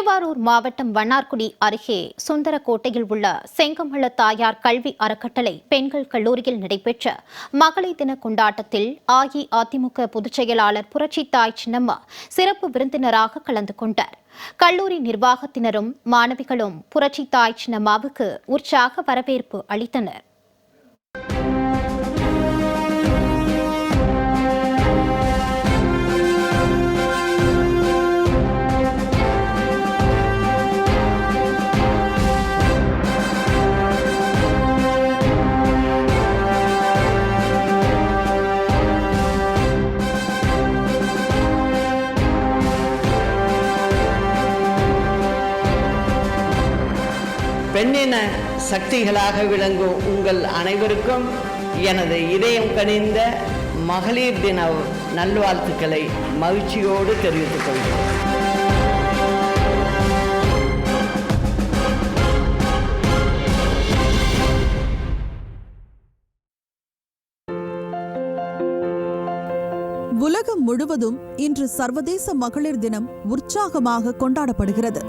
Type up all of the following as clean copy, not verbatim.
திருவாரூர் மாவட்டம் வண்ணார்குடி அருகே சுந்தரக்கோட்டையில் உள்ள செங்கமல தாயார் கல்வி அறக்கட்டளை பெண்கள் கல்லூரியில் நடைபெற்ற மகளிர் தின கொண்டாட்டத்தில் அஇஅதிமுக பொதுச் செயலாளர் புரட்சித்தாய் சின்னம்மா சிறப்பு விருந்தினராக கலந்து கொண்டார். கல்லூரி நிர்வாகத்தினரும் மாணவிகளும் புரட்சித்தாய் சின்னம்மாவுக்கு உற்சாக வரவேற்பு அளித்தனர். பெண்ணின சக்திகளாக விளங்கும் உங்கள் அனைவருக்கும் எனது இதயம் கனிந்த மகளிர் தின நல்வாழ்த்துக்களை மகிழ்ச்சியோடு தெரிவித்துக் கொள்கிறேன். உலகம் முழுவதும் இன்று சர்வதேச மகளிர் தினம் உற்சாகமாக கொண்டாடப்படுகிறது.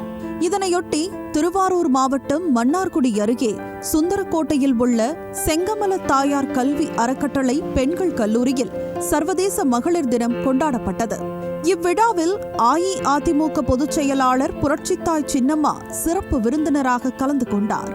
இதனையொட்டி திருவாரூர் மாவட்டம் மன்னார்குடி அருகே சுந்தரக்கோட்டையில் உள்ள செங்கமல தாயார் கல்வி அறக்கட்டளை பெண்கள் கல்லூரியில் சர்வதேச மகளிர் தினம் கொண்டாடப்பட்டது. இவ்விழாவில் அஇஅதிமுக பொதுச் செயலாளர் புரட்சித்தாய் சின்னம்மா சிறப்பு விருந்தினராக கலந்து கொண்டார்.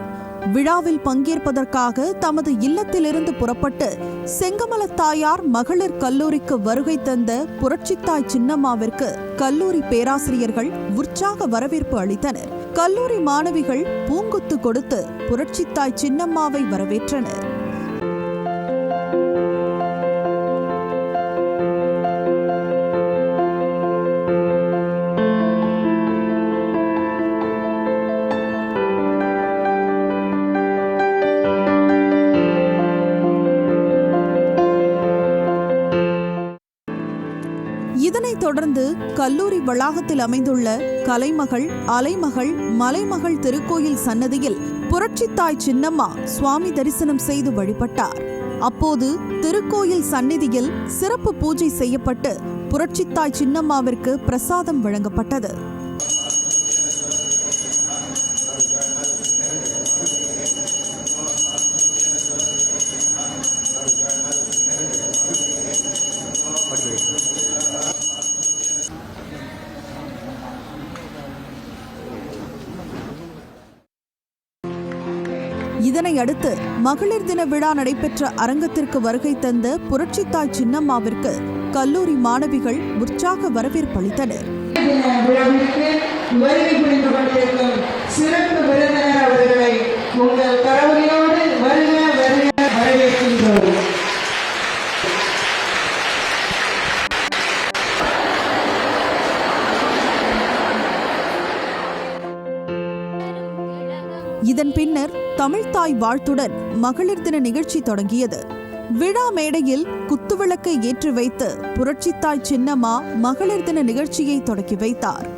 விழாவில் பங்கேற்பதற்காக தமது இல்லத்திலிருந்து புறப்பட்டு செங்கமல தாயார் மகளிர் கல்லூரிக்கு வருகை தந்த புரட்சித்தாய் சின்னம்மாவிற்கு கல்லூரி பேராசிரியர்கள் உற்சாக வரவேற்பு அளித்தனர். கல்லூரி மாணவிகள் பூங்குத்து கொடுத்து புரட்சித்தாய் சின்னம்மாவை வரவேற்றனர். இதனைத் தொடர்ந்து கல்லூரி வளாகத்தில் அமைந்துள்ள கலைமகள், அலைமகள், மலைமகள் திருக்கோயில் சன்னதியில் புரட்சித்தாய் சின்னம்மா சுவாமி தரிசனம் செய்து வழிபட்டார். அப்போது திருக்கோயில் சந்நிதியில் சிறப்பு பூஜை செய்யப்பட்டு புரட்சித்தாய் சின்னம்மாவிற்கு பிரசாதம் வழங்கப்பட்டது. இதனையடுத்து மகளிர் தின விழா நடைபெற்ற அரங்கத்திற்கு வருகை தந்த புரட்சித்தாய் சின்னம்மாவிற்கு கல்லூரி மாணவிகள் உற்சாக வரவேற்பு அளித்தனர். இதன் பின்னர் தமிழ்த்தாய் வாழ்த்துடன் மகளிர் தின நிகழ்ச்சி தொடங்கியது. விழா மேடையில் குத்துவிளக்கை ஏற்றி வைத்து புரட்சித்தாய் சின்னம்மா மகளிர் தின நிகழ்ச்சியை தொடங்கி வைத்தார்.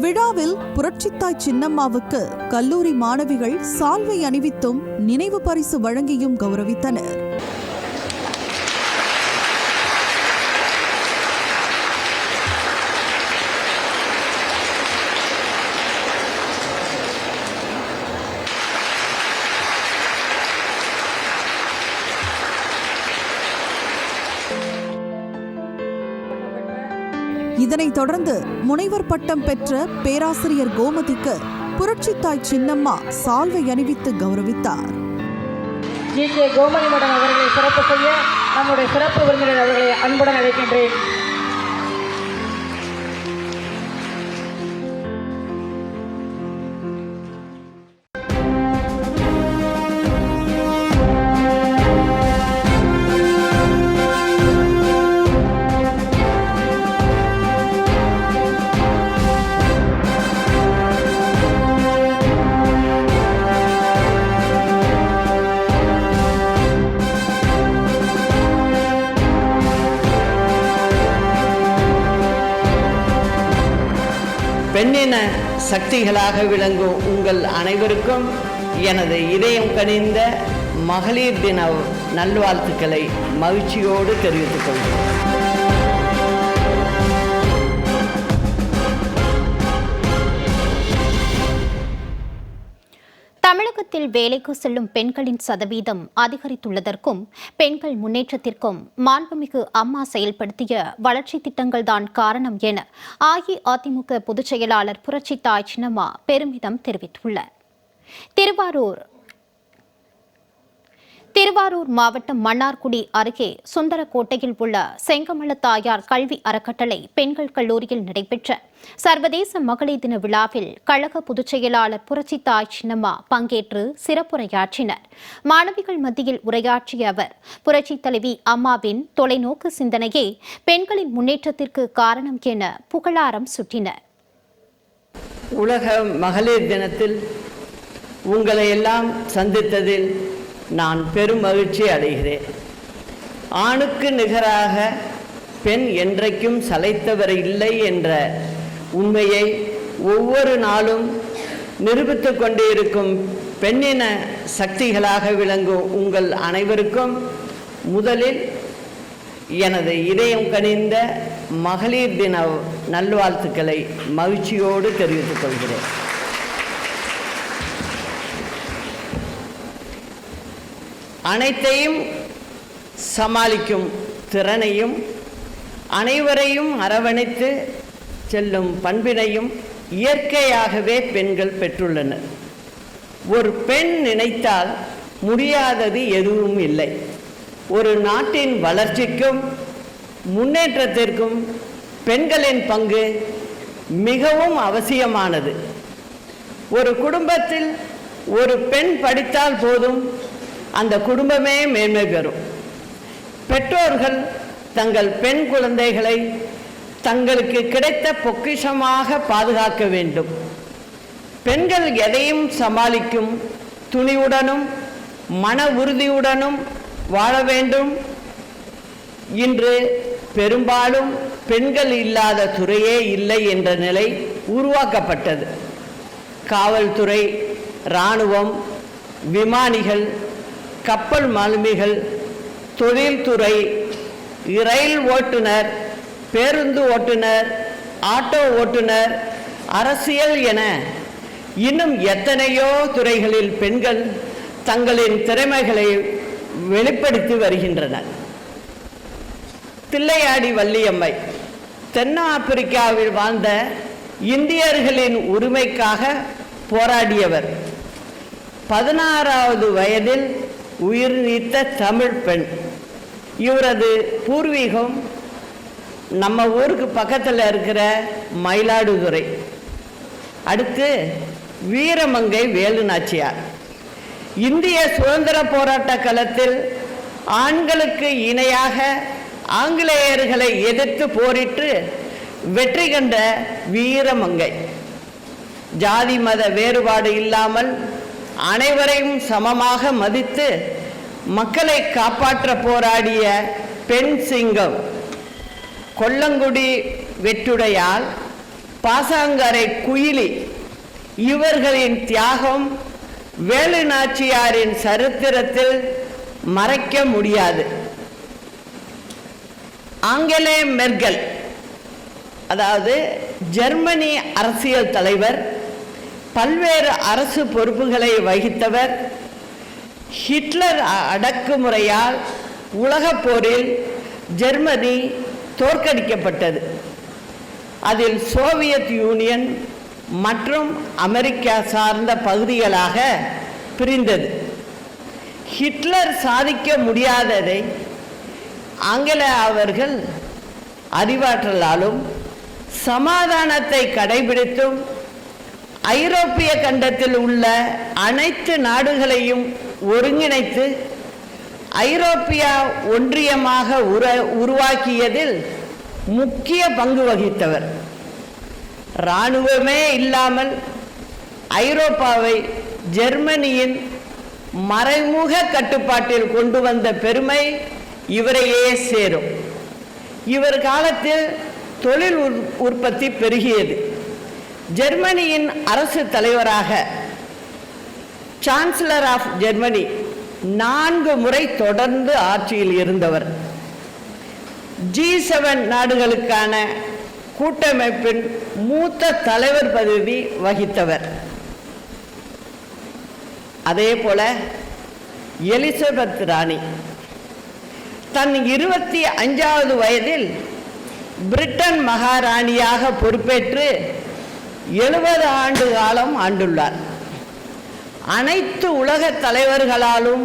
விழாவில் புரட்சித்தாய் சின்னம்மாவுக்கு கல்லூரி மாணவிகள் சால்வை அணிவித்தும் நினைவு பரிசு வழங்கியும் கௌரவித்தனர். இதனைத் தொடர்ந்து முனைவர் பட்டம் பெற்ற பேராசிரியர் கோமதிக்கு புரட்சித்தாய் சின்னம்மா சால்வை அணிவித்து கௌரவித்தார். கோமதி மேடம் அவர்களை சிறப்பு செய்ய நம்முடைய சிறப்பு விருந்தினர் அவர்களை அன்புடன் அழைக்கின்றேன். பெண்ணின சக்திகளாக விளங்கும் உங்கள் அனைவருக்கும் எனது இதயம் கனிந்த மகளிர் தின நல்வாழ்த்துக்களை மகிழ்ச்சியோடு தெரிவித்துக் கொள்கிறேன். தமிழகத்தில் வேலைக்கு செல்லும் பெண்களின் சதவீதம் அதிகரித்துள்ளதற்கும் பெண்கள் முன்னேற்றத்திற்கும் மாண்புமிகு அம்மா செயல்படுத்திய வளர்ச்சி திட்டங்கள்தான் காரணம் என அஇஅதிமுக பொதுச் செயலாளர் புரட்சித்தாய் சின்னம்மா பெருமிதம் தெரிவித்துள்ளார். திருவாரூர் மாவட்டம் மன்னார்குடி அருகே சுந்தரக்கோட்டையில் உள்ள செங்கமல தாயார் கல்வி அறக்கட்டளை பெண்கள் கல்லூரியில் நடைபெற்ற சர்வதேச மகளிர் தின விழாவில் கழக பொதுச் செயலாளர் புரட்சித்தாய் சின்னம்மா பங்கேற்று சிறப்புரையாற்றினர். மாணவிகள் மத்தியில் உரையாற்றிய அவர் புரட்சித் தலைவி அம்மாவின் தொலைநோக்கு சிந்தனையே பெண்களின் முன்னேற்றத்திற்கு காரணம் என புகழாரம் சூட்டினர். உலக மகளிர் தினத்தில் உங்களை எல்லாம் சந்தித்ததில் நான் பெரும் மகிழ்ச்சி அடைகிறேன். ஆணுக்கு நிகராக பெண் என்றைக்கும் சளைத்தவர் இல்லை என்ற உண்மையை ஒவ்வொரு நாளும் நிரூபித்துக் கொண்டே இருக்கும் பெண்ணின சக்திகளாக விளங்கும் உங்கள் அனைவருக்கும் முதலில் எனது இதயம் கனிந்த மகளிர் தின நல்வாழ்த்துக்களை மகிழ்ச்சியோடு தெரிவித்துக் கொள்கிறேன். அனைத்தையும் சமாளிக்கும் திறனையும் அனைவரையும் அரவணைத்து செல்லும் பண்பினையும் இயற்கையாகவே பெண்கள் பெற்றுள்ளனர். ஒரு பெண் நினைத்தால் முடியாதது எதுவும் இல்லை. ஒரு நாட்டின் வளர்ச்சிக்கும் முன்னேற்றத்திற்கும் பெண்களின் பங்கு மிகவும் அவசியமானது. ஒரு குடும்பத்தில் ஒரு பெண் படித்தால் போதும், அந்த குடும்பமே மேன்மை பெறும். பெற்றோர்கள் தங்கள் பெண் குழந்தைகளை தங்களுக்கு கிடைத்த பொக்கிஷமாக பாதுகாக்க வேண்டும். பெண்கள் எதையும் சமாளிக்கும் துணிவுடனும் மன உறுதியுடனும் வாழ வேண்டும். இன்று பெரும்பாலும் பெண்கள் இல்லாத துறையே இல்லை என்ற நிலை உருவாக்கப்பட்டது. காவல்துறை, இராணுவம், விமானிகள், கப்பல் மாலுமிகள், தொழில்துறை, ரயில் ஓட்டுநர், பேருந்து ஓட்டுநர், ஆட்டோ ஓட்டுநர், அரசியல் என இன்னும் எத்தனையோ துறைகளில் பெண்கள் தங்களின் திறமைகளை வெளிப்படுத்தி வருகின்றனர். தில்லையாடி வள்ளியம்மை தென்னாப்பிரிக்காவில் வாழ்ந்த இந்தியர்களின் உரிமைக்காக போராடியவர். 16வது வயதில் உயிர் நீத்த தமிழ் பெண். இவரது பூர்வீகம் நம்ம ஊருக்கு பக்கத்தில் இருக்கிற மயிலாடுதுறை. அடுத்து வீரமங்கை வேலு நாச்சியார். இந்திய சுதந்திர போராட்ட களத்தில் ஆண்களுக்கு இணையாக ஆங்கிலேயர்களை எதிர்த்து போரிட்டு வெற்றி கண்ட வீரமங்கை. ஜாதி மத வேறுபாடு இல்லாமல் அனைவரையும் சமமாக மதித்து மக்களை காப்பாற்ற போராடிய பெண் சிங்கம். கொல்லங்குடி வெற்றுடையால், பாசாங்கரை குயிலி இவர்களின் தியாகம் வேலு நாச்சியாரின் சரித்திரத்தில் மறைக்க முடியாது. ஆங்கலே மெர்கல், அதாவது ஜெர்மனி அரசியல் தலைவர், பல்வேறு அரசு பொறுப்புகளை வகித்தவர். ஹிட்லர் அடக்குமுறையால் உலகப் போரில் ஜெர்மனி தோற்கடிக்கப்பட்டது. அதில் சோவியத் யூனியன் மற்றும் அமெரிக்கா சார்ந்த பகுதிகளாக பிரிந்தது. ஹிட்லர் சாதிக்க முடியாததை ஆங்கில அவர்கள் அறிவாற்றலாலும் சமாதானத்தை கடைபிடித்தும் ஐரோப்பிய கண்டத்தில் உள்ள அனைத்து நாடுகளையும் ஒருங்கிணைத்து ஐரோப்பிய ஒன்றியமாக உருவாக்கியதில் முக்கிய பங்கு வகித்தவர். இராணுவமே இல்லாமல் ஐரோப்பாவை ஜெர்மனியின் மறைமுக கட்டுப்பாட்டில் கொண்டு வந்த பெருமை இவரையே சேரும். இவர் காலத்தில் தொழில் உற்பத்தி பெருகியது. ஜெர்மனியின் அரசு தலைவராக சான்சலர் ஆஃப் ஜெர்மனி 4 முறை தொடர்ந்து ஆட்சியில் இருந்தவர். G7 நாடுகளுக்கான கூட்டமைப்பின் மூத்த தலைவர் பதவி வகித்தவர். அதே போல எலிசபெத் ராணி தன் 25வது வயதில் பிரிட்டன் மகாராணியாக பொறுப்பேற்று 70 ஆண்டு காலம் ஆண்டுள்ளார். அனைத்து உலக தலைவர்களாலும்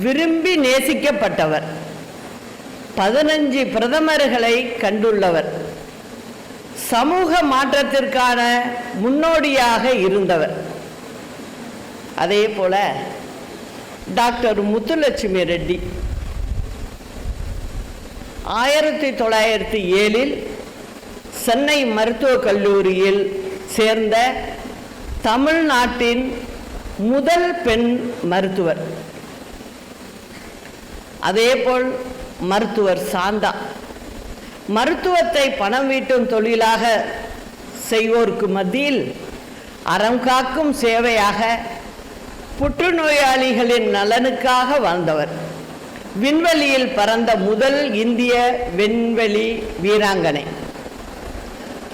விரும்பி நேசிக்கப்பட்டவர். 15 பிரதமர்களை கண்டுள்ளவர். சமூக மாற்றத்திற்கான முன்னோடியாக இருந்தவர். அதே போல டாக்டர் முத்துலட்சுமி ரெட்டி 1907 சென்னை மருத்துவக் கல்லூரியில் சேர்ந்த தமிழ்நாட்டின் முதல் பெண் மருத்துவர். அதேபோல் மருத்துவர் சாந்தா மருத்துவத்தை பணம் ஈட்டும் தொழிலாக செய்வோருக்கு மத்தியில் அறம் காக்கும் சேவையாக புற்றுநோயாளிகளின் நலனுக்காக வாழ்ந்தவர். விண்வெளியில் பறந்த முதல் இந்திய விண்வெளி வீராங்கனை.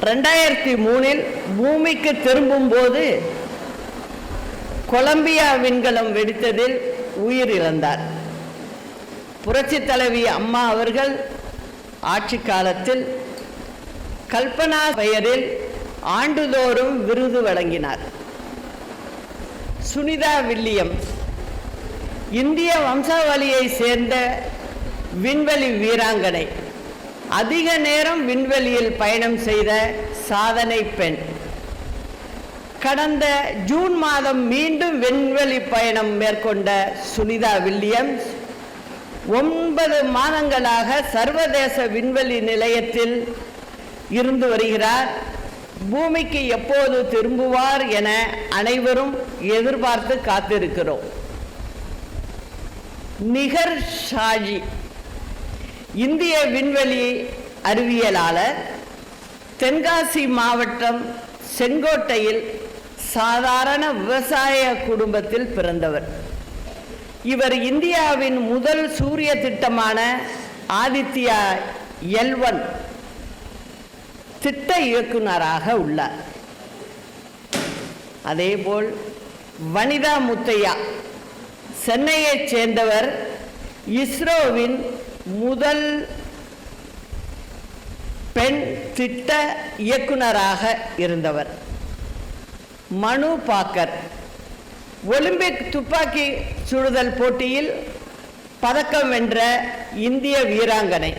2003 பூமிக்கு திரும்பும்போது கொலம்பியா விண்கலம் வெடித்ததில் உயிரிழந்தார். புரட்சித் தலைவி அம்மா அவர்கள் ஆட்சி காலத்தில் கல்பனா பெயரில் ஆண்டுதோறும் விருது வழங்கினார். சுனிதா வில்லியம்ஸ் இந்திய வம்சாவளியை சேர்ந்த விண்வெளி வீராங்கனை. அதிக நேரம் விண்வெளியில் பயணம் செய்த சாதனை பெண். கடந்த ஜூன் மாதம் மீண்டும் விண்வெளி பயணம் மேற்கொண்ட சுனிதா வில்லியம்ஸ் 9 மாதங்களாக சர்வதேச விண்வெளி நிலையத்தில் இருந்து வருகிறார். பூமிக்கு எப்போது திரும்புவார் என அனைவரும் எதிர்பார்த்து காத்திருக்கிறோம். நிகர் ஷாஜி இந்திய விண்வெளி அறிவியலாளர். தென்காசி மாவட்டம் செங்கோட்டையில் சாதாரண விவசாய குடும்பத்தில் பிறந்தவர். இவர் இந்தியாவின் முதல் சூரிய திட்டமான ஆதித்யா L1 திட்ட இயக்குநராக உள்ளார். அதேபோல் வனிதா முத்தையா சென்னையைச் சேர்ந்தவர். இஸ்ரோவின் முதல் பெண் திட்ட இயக்குநராக இருந்தவர். மனு பாக்கர் ஒலிம்பிக் துப்பாக்கி சுடுதல் போட்டியில் பதக்கம் வென்ற இந்திய வீராங்கனை.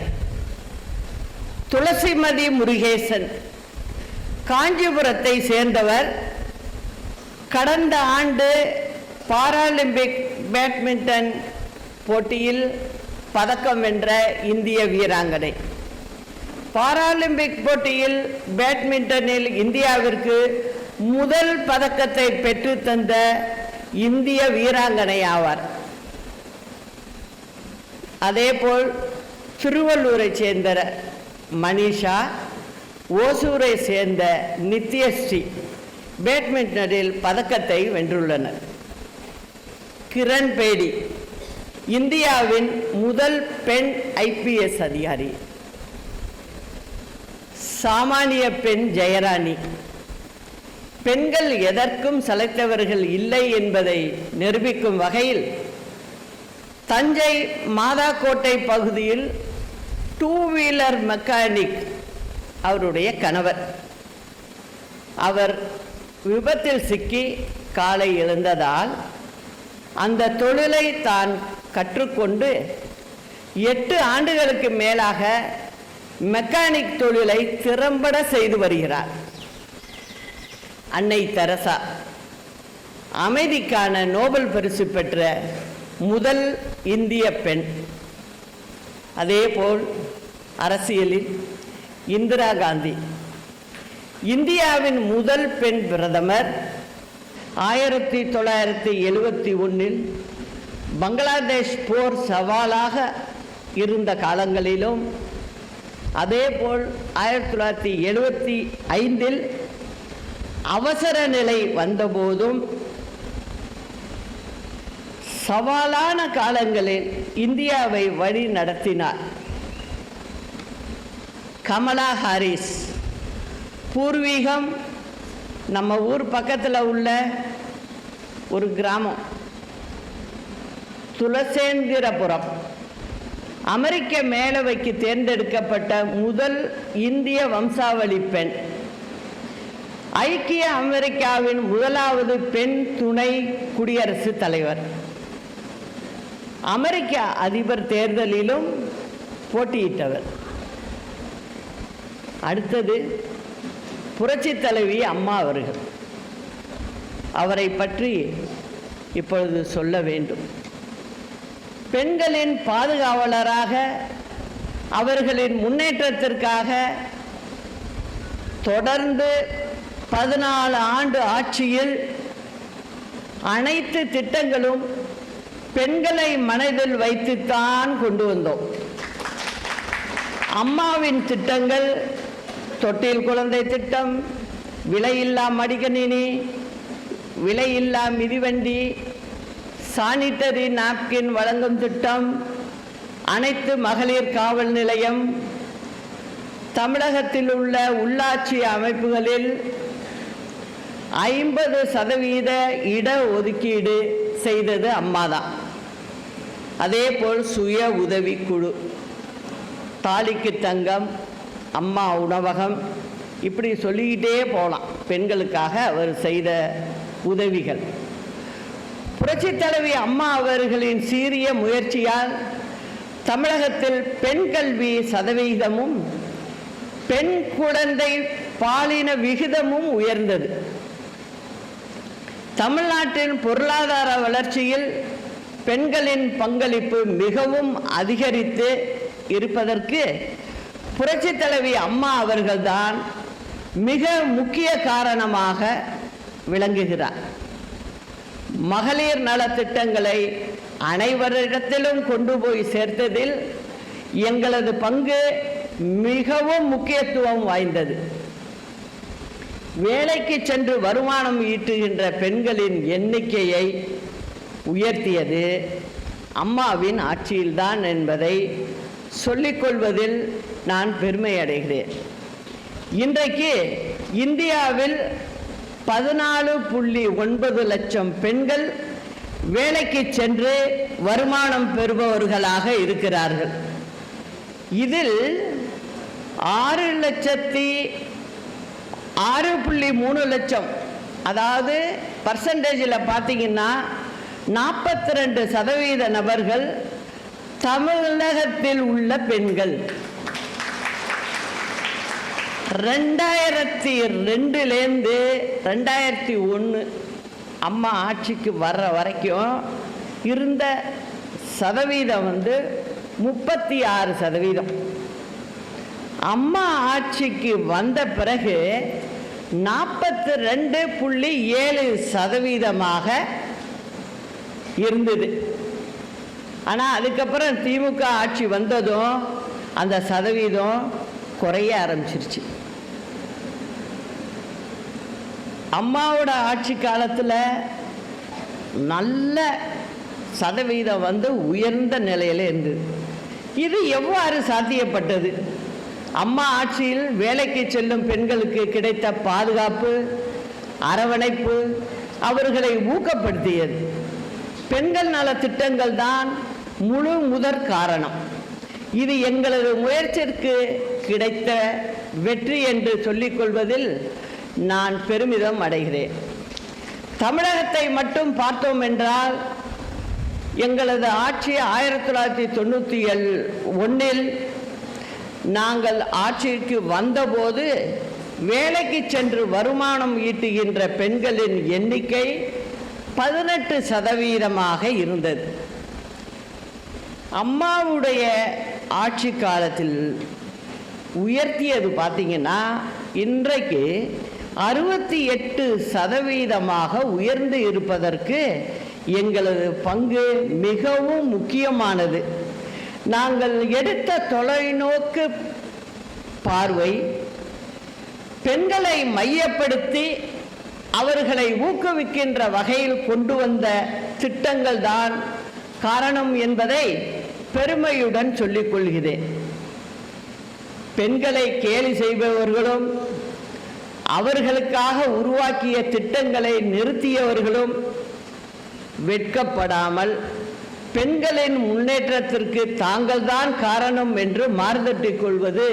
துளசிமதி முருகேசன் காஞ்சிபுரத்தை சேர்ந்தவர். கடந்த ஆண்டு பாராலிம்பிக் பேட்மிண்டன் போட்டியில் பதக்கம் வென்ற இந்திய வீராங்கனை. பாராலிம்பிக் போட்டியில் பேட்மிண்டனில் இந்தியாவிற்கு முதல் பதக்கத்தை பெற்று தந்த இந்திய வீராங்கனை ஆவார். அதேபோல் திருவள்ளூரை சேர்ந்த மனிஷா, ஓசூரை சேர்ந்த நித்யஸ்ரீ பேட்மிண்டனில் பதக்கத்தை வென்றுள்ளனர். கிரண் பேடி இந்தியாவின் முதல் பெண் IPS அதிகாரி. சாமானிய பெண் ஜெயராணி பெண்கள் எதற்கும் சளைத்தவர்கள் இல்லை என்பதை நிரூபிக்கும் வகையில் தஞ்சை மாதாக்கோட்டை பகுதியில் 2 வீலர் மெக்கானிக் அவருடைய கணவர். அவர் விபத்தில் சிக்கி காலை இழந்ததால் அந்த தொழிலை தான் கற்றுக்கொண்டு 8 ஆண்டுகளுக்கு மேலாக மெக்கானிக் தொழிலை திறம்பட செய்து வருகிறார். அன்னை தெரசா அமைதிக்கான நோபல் பரிசு பெற்ற முதல் இந்திய பெண். அதேபோல் அரசியலில் இந்திரா காந்தி இந்தியாவின் முதல் பெண் பிரதமர். 1971 பங்களாதேஷ் போர் சவாலாக இருந்த காலங்களிலும், அதேபோல் 1975 அவசர நிலை வந்தபோதும் சவாலான காலங்களில் இந்தியாவை வழி நடத்தினார். கமலா ஹாரிஸ் பூர்வீகம் நம்ம ஊர் பக்கத்தில் உள்ள ஒரு கிராமம் துளசேந்திரபுரம். அமெரிக்க மேலவைக்கு தேர்ந்தெடுக்கப்பட்ட முதல் இந்திய வம்சாவளி பெண். ஐக்கிய அமெரிக்காவின் முதலாவது பெண் துணை குடியரசுத் தலைவர். அமெரிக்க அதிபர் தேர்தலிலும் போட்டியிட்டவர். அடுத்தது புரட்சித் தலைவி அம்மா அவர்கள். அவரை பற்றி இப்பொழுது சொல்ல வேண்டும். பெண்களின் பாதுகாவலராக, அவர்களின் முன்னேற்றத்திற்காக தொடர்ந்து 14 ஆண்டு ஆட்சியில் அனைத்து திட்டங்களும் பெண்களை மனதில் வைத்துத்தான் கொண்டு வந்தோம். அம்மாவின் திட்டங்கள் தொட்டில் குழந்தை திட்டம், விலையில்லா மடிக்கணினி, விலையில்லா மிதிவண்டி, சானிட்டரி நாப்கின் வழங்கும் திட்டம், அனைத்து மகளிர் காவல் நிலையம், தமிழகத்தில் உள்ள உள்ளாட்சி அமைப்புகளில் 50% இட ஒதுக்கீடு செய்தது அம்மாதான். அதேபோல் சுய உதவி குழு, தாலிக்கு தங்கம், அம்மா உணவகம், இப்படி சொல்லிக்கிட்டே போகலாம் பெண்களுக்காக அவர் செய்த உதவிகள். புரட்சித் தலைவி அம்மா அவர்களின் சீரிய முயற்சியால் தமிழகத்தில் பெண் கல்வி சதவிகிதமும் பெண் குழந்தை பாலின விகிதமும் உயர்ந்தது. தமிழ்நாட்டின் பொருளாதார வளர்ச்சியில் பெண்களின் பங்களிப்பு மிகவும் அதிகரித்து இருப்பதற்கு புரட்சித் தலைவி அம்மா அவர்கள்தான் மிக முக்கிய காரணமாக விளங்குகிறார். மகளிர் நலத்திட்டங்களை அனைவரிடத்திலும் கொண்டு போய் சேர்த்ததில் எங்களது பங்கு மிகவும் முக்கியத்துவம் வாய்ந்தது. வேலைக்கு சென்று வருமானம் ஈட்டுகின்ற பெண்களின் எண்ணிக்கையை உயர்த்தியது அம்மாவின் ஆட்சியில்தான் என்பதை சொல்லிக்கொள்வதில் நான் பெருமை அடைகிறேன். இன்றைக்கு இந்தியாவில் 14.9 லட்சம் பெண்கள் வேலைக்கு சென்று வருமானம் பெறுபவர்களாக இருக்கிறார்கள். இதில் 6.3 லட்சம், அதாவது பர்சன்டேஜில் பார்த்தீங்கன்னா 42% நபர்கள் தமிழகத்தில் உள்ள பெண்கள். 2002லேருந்து 2001 அம்மா ஆட்சிக்கு வர்ற வரைக்கும் இருந்த சதவீதம் 36%. அம்மா ஆட்சிக்கு வந்த பிறகு 42.7% இருந்தது. ஆனால் அதுக்கப்புறம் திமுக ஆட்சி வந்ததும் அந்த சதவீதம் குறைய ஆரம்பிச்சிருச்சு. அம்மாவோட ஆட்சி காலத்தில் நல்ல சதவீதம் உயர்ந்த நிலையில் இருந்தது. இது எவ்வாறு சாத்தியப்பட்டது? அம்மா ஆட்சியில் வேலைக்கு செல்லும் பெண்களுக்கு கிடைத்த பாதுகாப்பு, அரவணைப்பு அவர்களை ஊக்கப்படுத்தியது. பெண்கள் நல திட்டங்கள் தான் முழு முதற் காரணம். இது எங்களது முயற்சிக்கு கிடைத்த வெற்றி என்று சொல்லிக்கொள்வதில் நான் பெருமிதம் அடைகிறேன். தமிழகத்தை மட்டும் பார்த்தோம் என்றால் எங்களது ஆட்சி 1991 நாங்கள் ஆட்சிக்கு வந்தபோது வேலைக்கு சென்று வருமானம் ஈட்டுகின்ற பெண்களின் எண்ணிக்கை 18% இருந்தது. அம்மாவுடைய ஆட்சி காலத்தில் உயர்த்தியது பார்த்தீங்கன்னா இன்றைக்கு 68% உயர்ந்து இருப்பதற்கு எங்களது பங்கு மிகவும் முக்கியமானது. நாங்கள் எடுத்த தொலைநோக்கு பார்வை, பெண்களை மையப்படுத்தி அவர்களை ஊக்குவிக்கின்ற வகையில் கொண்டு வந்த திட்டங்கள் தான் காரணம் என்பதை பெருமையுடன் சொல்லிக் கொள்கிறேன். பெண்களை கேலி செய்பவர்களும் அவர்களுக்காக உருவாக்கிய திட்டங்களை நிறுத்தியவர்களும் வெட்கப்படாமல் பெண்களின் முன்னேற்றத்திற்கு தாங்கள்தான் காரணம் என்று மார்தட்டிக் கொள்வது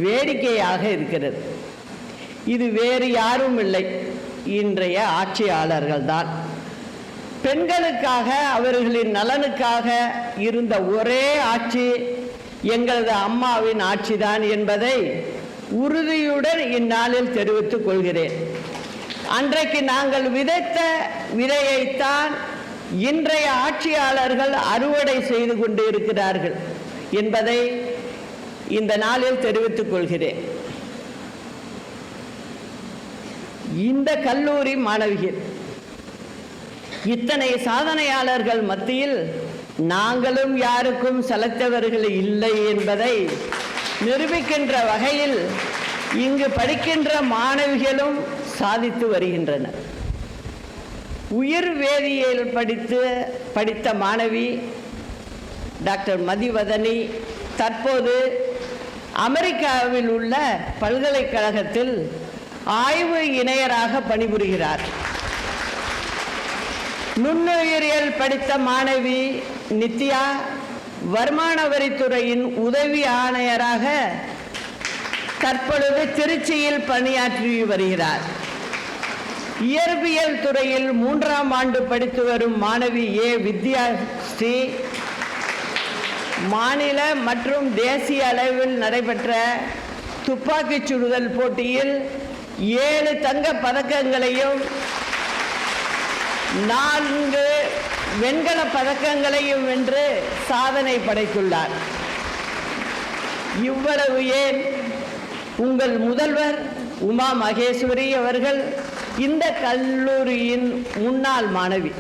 வேடிக்கையாக இருக்கிறது. இது வேறு யாரும் இல்லை, இன்றைய ஆட்சியாளர்கள் தான். பெண்களுக்காக அவர்களின் நலனுக்காக இருந்த ஒரே ஆட்சி எங்களது அம்மாவின் ஆட்சிதான் என்பதை உறுதியுடன் இந்நாளில் தெரிவித்துக் கொள்கிறேன். அன்றைக்கு நாங்கள் விதைத்த விதையைத்தான் இன்றைய ஆட்சியாளர்கள் அறுவடை செய்து கொண்டு இருக்கிறார்கள் என்பதை இந்த நாளில் தெரிவித்துக் கொள்கிறேன். இந்த கல்லூரி மாணவிகள் இத்தனை சாதனையாளர்கள் மத்தியில் நாங்களும் யாருக்கும் சளைத்தவர்கள் இல்லை என்பதை நிரூபிக்கின்ற வகையில் இங்கு படிக்கின்ற மாணவிகளும் சாதித்து வருகின்றனர். உயிர் வேதியியல் படித்த மாணவி டாக்டர் மதிவதனி தற்போது அமெரிக்காவில் உள்ள பல்கலைக்கழகத்தில் ஆய்வு இணையராக பணிபுரிகிறார். நுண்ணுயிரியல் படித்த மாணவி நித்யா வருமான வரித்துறையின் உதவி ஆணையராக தற்பொழுது திருச்சியில் பணியாற்றி வருகிறார். இயற்பியல் துறையில் 3ஆம் ஆண்டு படித்து வரும் மாணவி ஏ வித்யாஸ்ரீ மாநில மற்றும் தேசிய அளவில் நடைபெற்ற துப்பாக்கிச் சுடுதல் போட்டியில் 7 தங்கப் பதக்கங்களையும் 4 வெண்கலப் பதக்கங்களையும் வென்று சாதனை படைத்துள்ளார். இவ்வளவு ஏன், உங்கள் முதல்வர் உமா மகேஸ்வரி அவர்கள் இந்த கல்லூரியின் முன்னாள் மாணவி.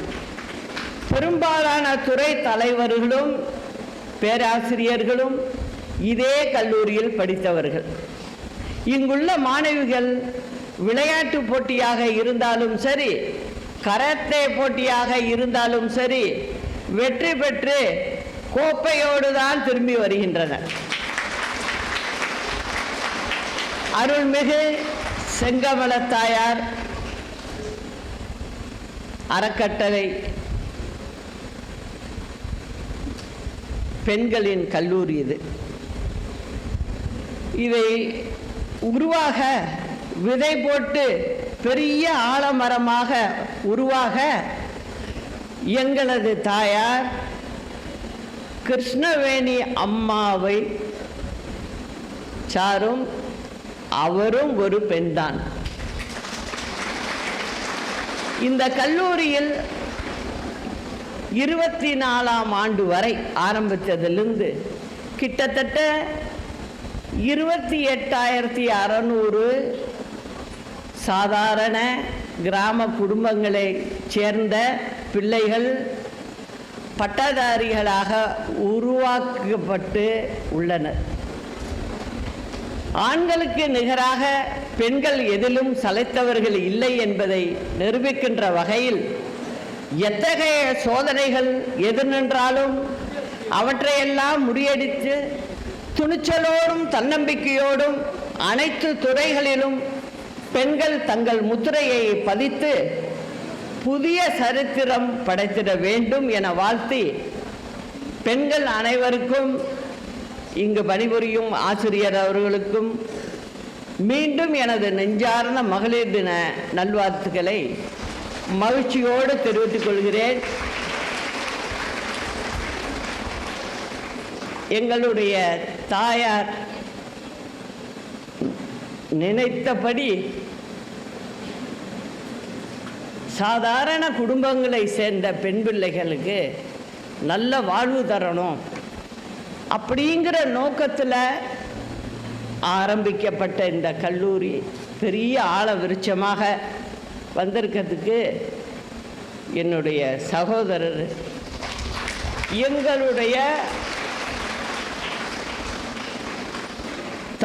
பெரும்பாலான துறை தலைவர்களும் பேராசிரியர்களும் இதே கல்லூரியில் படித்தவர்கள். இங்குள்ள மாணவிகள் விளையாட்டு போட்டியாக இருந்தாலும் சரி, கராத்தே போட்டியாக இருந்தாலும் சரி, வெற்றி பெற்று கோப்பையோடு தான் திரும்பி வருகின்றனர். அருள்மிகு செங்கமல தாயார் அறக்கட்டளை பெண்களின் கல்லூரி இது. இதை உருவாக விதை போட்டு பெரிய ஆலமரமாக உருவாக எங்களது தாயார் கிருஷ்ணவேணி அம்மாவை சாரும் அவரும் ஒரு பெண்தான். இந்த கல்லூரியில் 24ஆம் ஆண்டு வரை ஆரம்பித்ததிலிருந்து கிட்டத்தட்ட 28,600 சாதாரண கிராம குடும்பங்களைச் சேர்ந்த பிள்ளைகள் பட்டதாரிகளாக உருவாக்கப்பட்டு உள்ளனர். ஆண்களுக்கு நிகராக பெண்கள் எதிலும் சளைத்தவர்கள் இல்லை என்பதை நிரூபிக்கின்ற வகையில் எத்தகைய சோதனைகள் எது நின்றாலும் அவற்றையெல்லாம் முறியடித்து துணிச்சலோடும் தன்னம்பிக்கையோடும் அனைத்து துறைகளிலும் பெண்கள் தங்கள் முத்திரையை பதித்து புதிய சரித்திரம் படைத்திட வேண்டும் என வாழ்த்தி, பெண்கள் அனைவருக்கும் இங்கு பணிபுரியும் ஆசிரியர் அவர்களுக்கும் மீண்டும் எனது நெஞ்சார்ந்த மகளிர் தின நல்வாழ்த்துக்களை மகிழ்ச்சியோடு தெரிவித்துக் கொள்கிறேன். எங்களுடைய தாயார் நினைத்தபடி சாதாரண குடும்பங்களை சேர்ந்த பெண் பிள்ளைகளுக்கு நல்ல வாழ்வு தரணும் அப்படிங்கிற நோக்கத்தில் ஆரம்பிக்கப்பட்ட இந்த கல்லூரி பெரிய ஆழ விருட்சமாக வந்திருக்கிறதுக்கு என்னுடைய சகோதரர், எங்களுடைய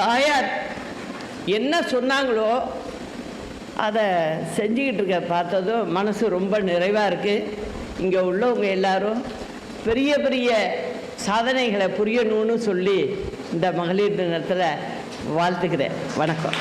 தாயார் என்ன சொன்னாங்களோ அதை செஞ்சுக்கிட்டு இருக்க பார்த்ததும் மனசு ரொம்ப நிறைவாக இருக்குது. இங்கே உள்ளவங்க எல்லாரும் பெரிய பெரிய சாதனைகளை புரியணும்னு சொல்லி இந்த மகளிர் தினத்தில் வாழ்த்துக்கிறேன். வணக்கம்.